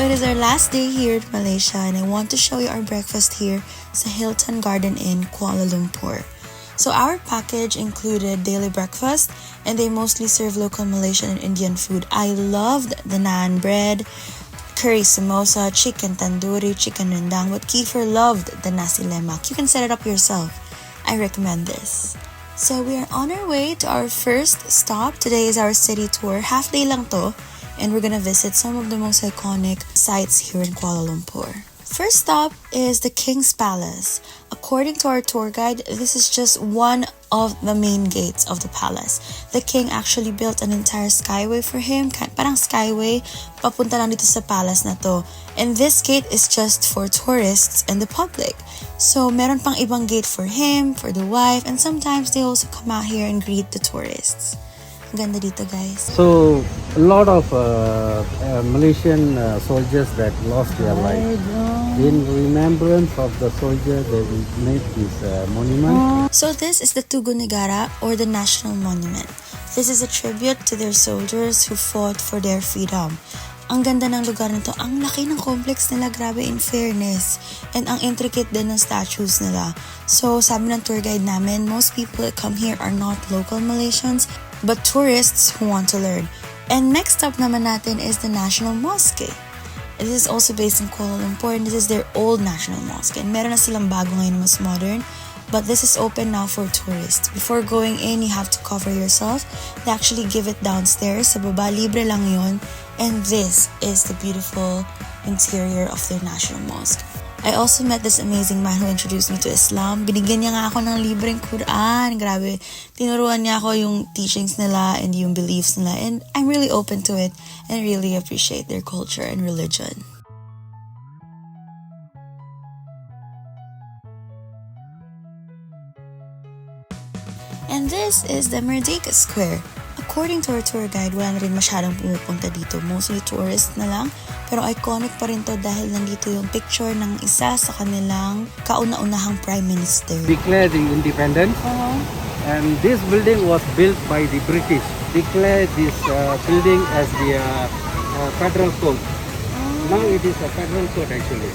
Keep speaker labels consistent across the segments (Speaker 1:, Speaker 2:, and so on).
Speaker 1: it is our last day here in Malaysia and I want to show you our breakfast here sa Hilton Garden Inn, Kuala Lumpur. So our package included daily breakfast and they mostly serve local Malaysian and Indian food. I loved the naan bread, curry samosa, chicken tandoori, chicken rendang, but Kiefer loved the nasi lemak. You can set it up yourself. I recommend this. So we are on our way to our first stop. Today is our city tour. Half day lang to. And we're gonna visit some of the most iconic sites here in Kuala Lumpur. First stop is the King's Palace. According to our tour guide, this is just one of the main gates of the palace. The king actually built an entire skyway for him, parang skyway, papunta lang dito sa palace na to. And this gate is just for tourists and the public. So meron pang ibang gate for him, for the wife, and sometimes they also come out here and greet the tourists. Ganda dito, guys.
Speaker 2: So a lot of Malaysian soldiers that lost their life. In remembrance of the soldier, they will make this monument.
Speaker 1: So this is the Tugu Negara, or the National Monument. This is a tribute to their soldiers who fought for their freedom. Ang ganda ng lugar nito. Ang laki ng complex nila, grabe, in fairness. And ang intricate din ng statues nila. So sabi ng tour guide namin, most people that come here are not local Malaysians, but tourists who want to learn. And next stop naman natin is the National Mosque. This is also based in Kuala Lumpur and this is their old National Mosque. And meron na silang bago ngayon, mas modern. But this is open now for tourists. Before going in, you have to cover yourself. They actually give it downstairs. Sa baba, libre lang yun. And this is the beautiful interior of their National Mosque. I also met this amazing man who introduced me to Islam. Binigyan niya nga ako ng libreng Quran. Grabe. Tinuruan niya ako yung teachings nila and yung beliefs nila. And I'm really open to it and really appreciate their culture and religion. And this is the Merdeka Square. According to our tour guide, wala na rin masyadong pumupunta dito. Mostly tourists na lang. Pero iconic pa rin to dahil nandito yung picture ng isa sa kanilang kauna-unahang Prime Minister.
Speaker 2: Declared independence. And this building was built by the British. Declared this building as the federal court. Now it is a federal court actually.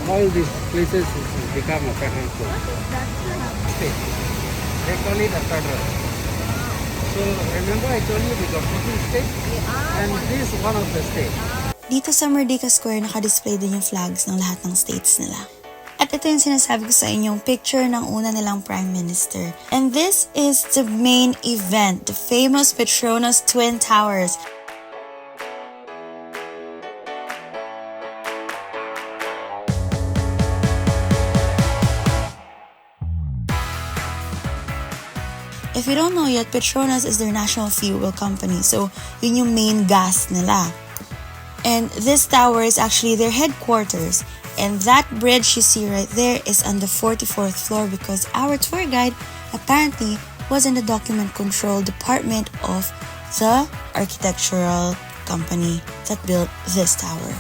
Speaker 2: All these places become a federal court. State. They call it a federal. So remember I told you we got 15 states and this is one of the states.
Speaker 1: Dito sa Merdeka Square naka-display din yung flags ng lahat ng states nila. At ito yung sinasabi ko sa inyong picture ng una nilang Prime Minister. And this is the main event, the famous Petronas Twin Towers. If you don't know yet, Petronas is their national fuel company. So, yun yung main gas nila. And this tower is actually their headquarters. And that bridge you see right there is on the 44th floor because our tour guide apparently was in the document control department of the architectural company that built this tower.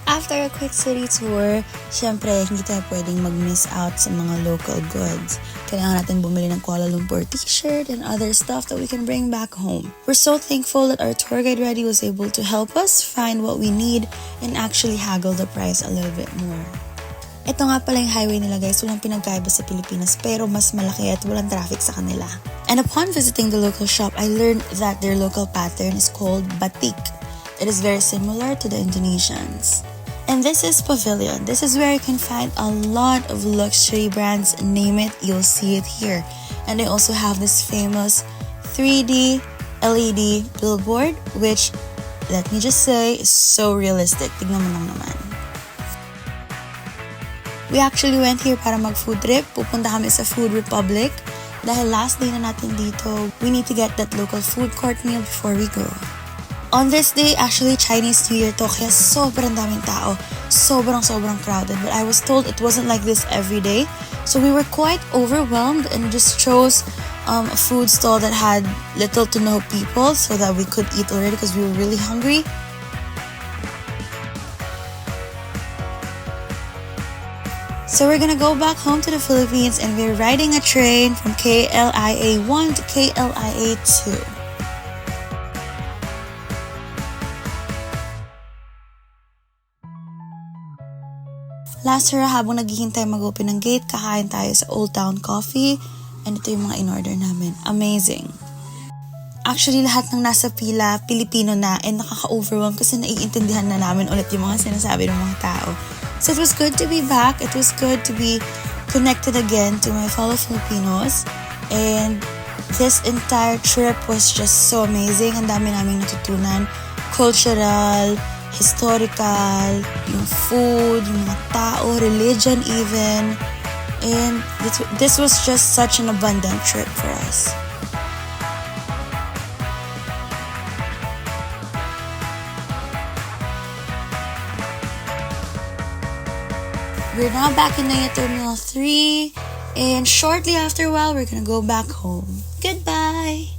Speaker 1: After a quick city tour, syempre, hindi tayo pwedeng mag-miss out sa mga local goods. Kailangan natin bumili ng Kuala Lumpur t-shirt and other stuff that we can bring back home. We're so thankful that our tour guide Reddy was able to help us find what we need and actually haggle the price a little bit more. Ito nga pala yung highway nila, guys. Walang pinagkaiba sa Pilipinas pero mas malaki at walang traffic sa kanila. And upon visiting the local shop, I learned that their local pattern is called batik. It is very similar to the Indonesians. And this is Pavilion. This is where you can find a lot of luxury brands. Name it, you'll see it here. And they also have this famous 3D LED billboard, which, let me just say, is so realistic. Tignan mo lang naman. We actually went here para mag-food trip. Pupunta kami sa Food Republic. Dahil last day na natin dito, we need to get that local food court meal before we go. On this day, actually Chinese New Year to, kaya sobrang daming tao. Sobrang crowded. But I was told it wasn't like this every day. So we were quite overwhelmed and just chose a food stall that had little to no people so that we could eat already because we were really hungry. So we're gonna go back home to the Philippines and we're riding a train from KLIA 1 to KLIA 2. Last hurrah, habang naghihintay mag-open ng gate, kakain tayo sa Old Town Coffee. And ito yung mga in-order namin. Amazing. Actually, lahat ng nasa pila, Pilipino na, and nakaka-overwhelm kasi naiintindihan na namin ulit yung mga sinasabi ng mga tao. So it was good to be back. It was good to be connected again to my fellow Filipinos. And this entire trip was just so amazing. Ang dami naming natutunan. Cultural, historical, yung food, yung mga tao, religion even. And this was just such an abundant trip for us. We're now back in Naya Terminal 3, and shortly after a while, we're gonna go back home. Goodbye!